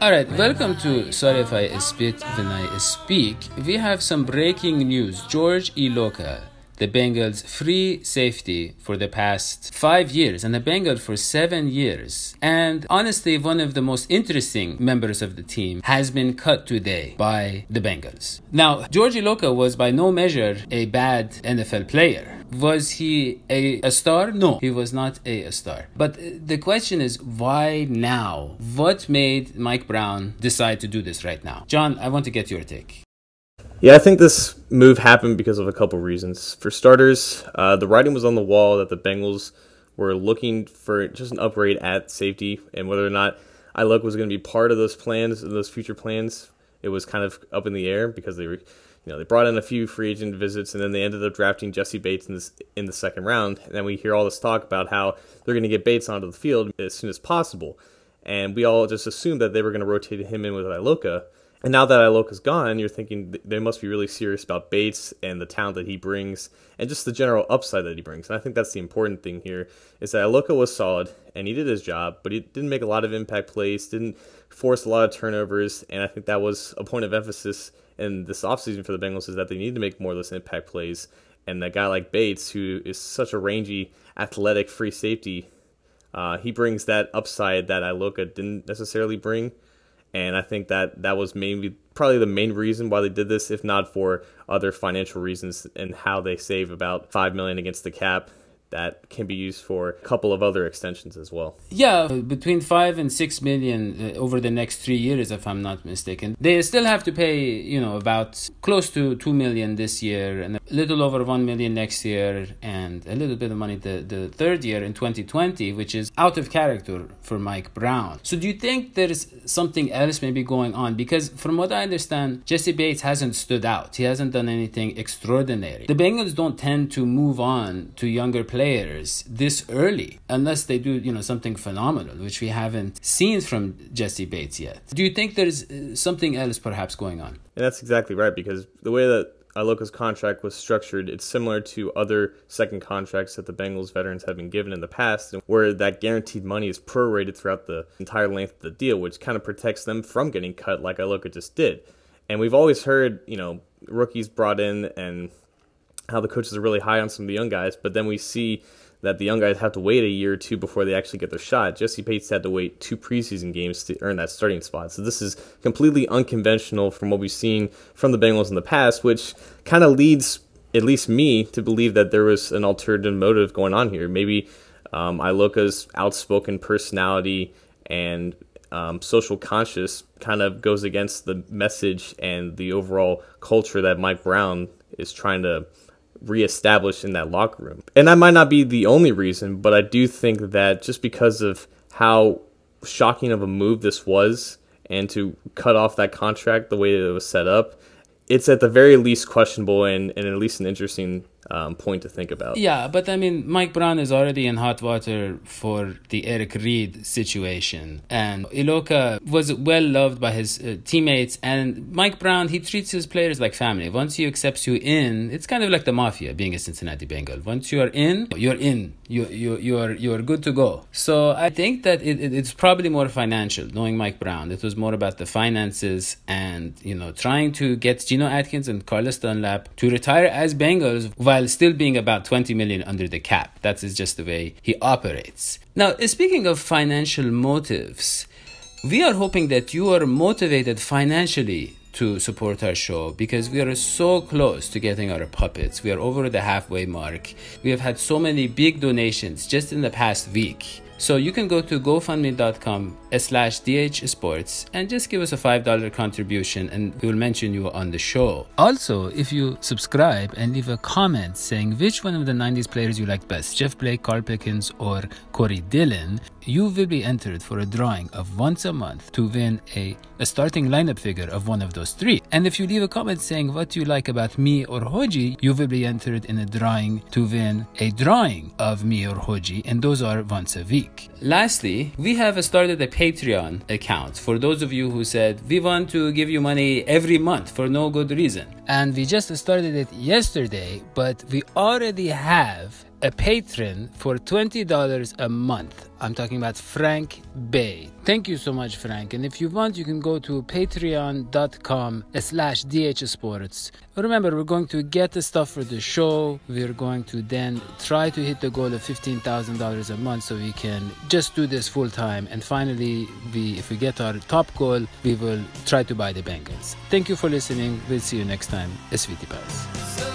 Alright, welcome to Sorry If I Spit When I Speak. We have some breaking news. George Iloka, the Bengals' free safety for the past 5 years and the Bengals for 7 years. And honestly, one of the most interesting members of the team has been cut today by the Bengals. Now, George Iloka was by no measure a bad NFL player. Was he a star? No, he was not a star. But the question is, why now? What made Mike Brown decide to do this right now? John, I want to get your take. Yeah, I think this move happened because of a couple reasons. For starters, the writing was on the wall that the Bengals were looking for just an upgrade at safety, and whether or not Iloka was going to be part of those plans, those future plans, it was kind of up in the air because they brought in a few free agent visits, and then they ended up drafting Jessie Bates in the second round. And then we hear all this talk about how they're going to get Bates onto the field as soon as possible, and we all just assumed that they were going to rotate him in with Iloka. And now that Iloka's gone, you're thinking they must be really serious about Bates and the talent that he brings and just the general upside that he brings. And I think that's the important thing here is that Iloka was solid and he did his job, but he didn't make a lot of impact plays, didn't force a lot of turnovers. And I think that was a point of emphasis in this offseason for the Bengals is that they need to make more of those impact plays. And a guy like Bates, who is such a rangy, athletic, free safety, he brings that upside that Iloka didn't necessarily bring. And I think that was probably the main reason why they did this, if not for other financial reasons and how they save about $5 million against the cap that can be used for a couple of other extensions as well. Yeah, between 5 and 6 million over the next 3 years, if I'm not mistaken. They still have to pay, about close to 2 million this year and a little over 1 million next year and a little bit of money the third year in 2020, which is out of character for Mike Brown. So do you think there's something else maybe going on? Because from what I understand, Jessie Bates hasn't stood out. He hasn't done anything extraordinary. The Bengals don't tend to move on to younger players this early unless they do something phenomenal, which we haven't seen from Jessie Bates yet. Do you think there's something else perhaps going on? And that's exactly right, because the way that Iloka's contract was structured, it's similar to other second contracts that the Bengals veterans have been given in the past, where that guaranteed money is prorated throughout the entire length of the deal, which kind of protects them from getting cut like Iloka just did. And we've always heard rookies brought in and how the coaches are really high on some of the young guys, but then we see that the young guys have to wait a year or two before they actually get their shot. Jessie Bates had to wait 2 preseason games to earn that starting spot. So this is completely unconventional from what we've seen from the Bengals in the past, which kind of leads at least me to believe that there was an alternative motive going on here. Maybe Iloka's outspoken personality and social conscious kind of goes against the message and the overall culture that Mike Brown is trying to reestablish in that locker room. And that might not be the only reason, but I do think that just because of how shocking of a move this was and to cut off that contract the way that it was set up, it's at the very least questionable and at least an interesting point to think about. Yeah, but I mean, Mike Brown is already in hot water for the Eric Reed situation. And Iloka was well loved by his teammates. And Mike Brown, he treats his players like family. Once he accepts you in, it's kind of like the mafia being a Cincinnati Bengal. Once you are in, you're in. You are good to go. So I think that it's probably more financial, knowing Mike Brown. It was more about the finances and, trying to get Geno Atkins and Carlos Dunlap to retire as Bengals while still being about 20 million under the cap. That is just the way he operates. Now, speaking of financial motives, we are hoping that you are motivated financially to support our show because we are so close to getting our puppets. We are over the halfway mark. We have had so many big donations just in the past week. So you can go to gofundme.com/dhsports and just give us a $5 contribution and we will mention you on the show. Also, if you subscribe and leave a comment saying which one of the 90s players you liked best, Jeff Blake, Carl Pickens, or Corey Dillon, you will be entered for a drawing of once a month to win a starting lineup figure of one of those 3. And if you leave a comment saying what you like about me or Hoji, you will be entered in a drawing to win a drawing of me or Hoji, and those are once a week. Lastly, we have started a Patreon account for those of you who said we want to give you money every month for no good reason. And we just started it yesterday, but we already have a patron for $20 a month. I'm talking about Frank Bay. Thank you so much, Frank. And if you want, you can go to patreon.com/dhsports. Remember, we're going to get the stuff for the show. We're going to then try to hit the goal of $15,000 a month so we can just do this full time. And finally, if we get our top goal, we will try to buy the Bengals. Thank you for listening. We'll see you next time. Sviti Pass.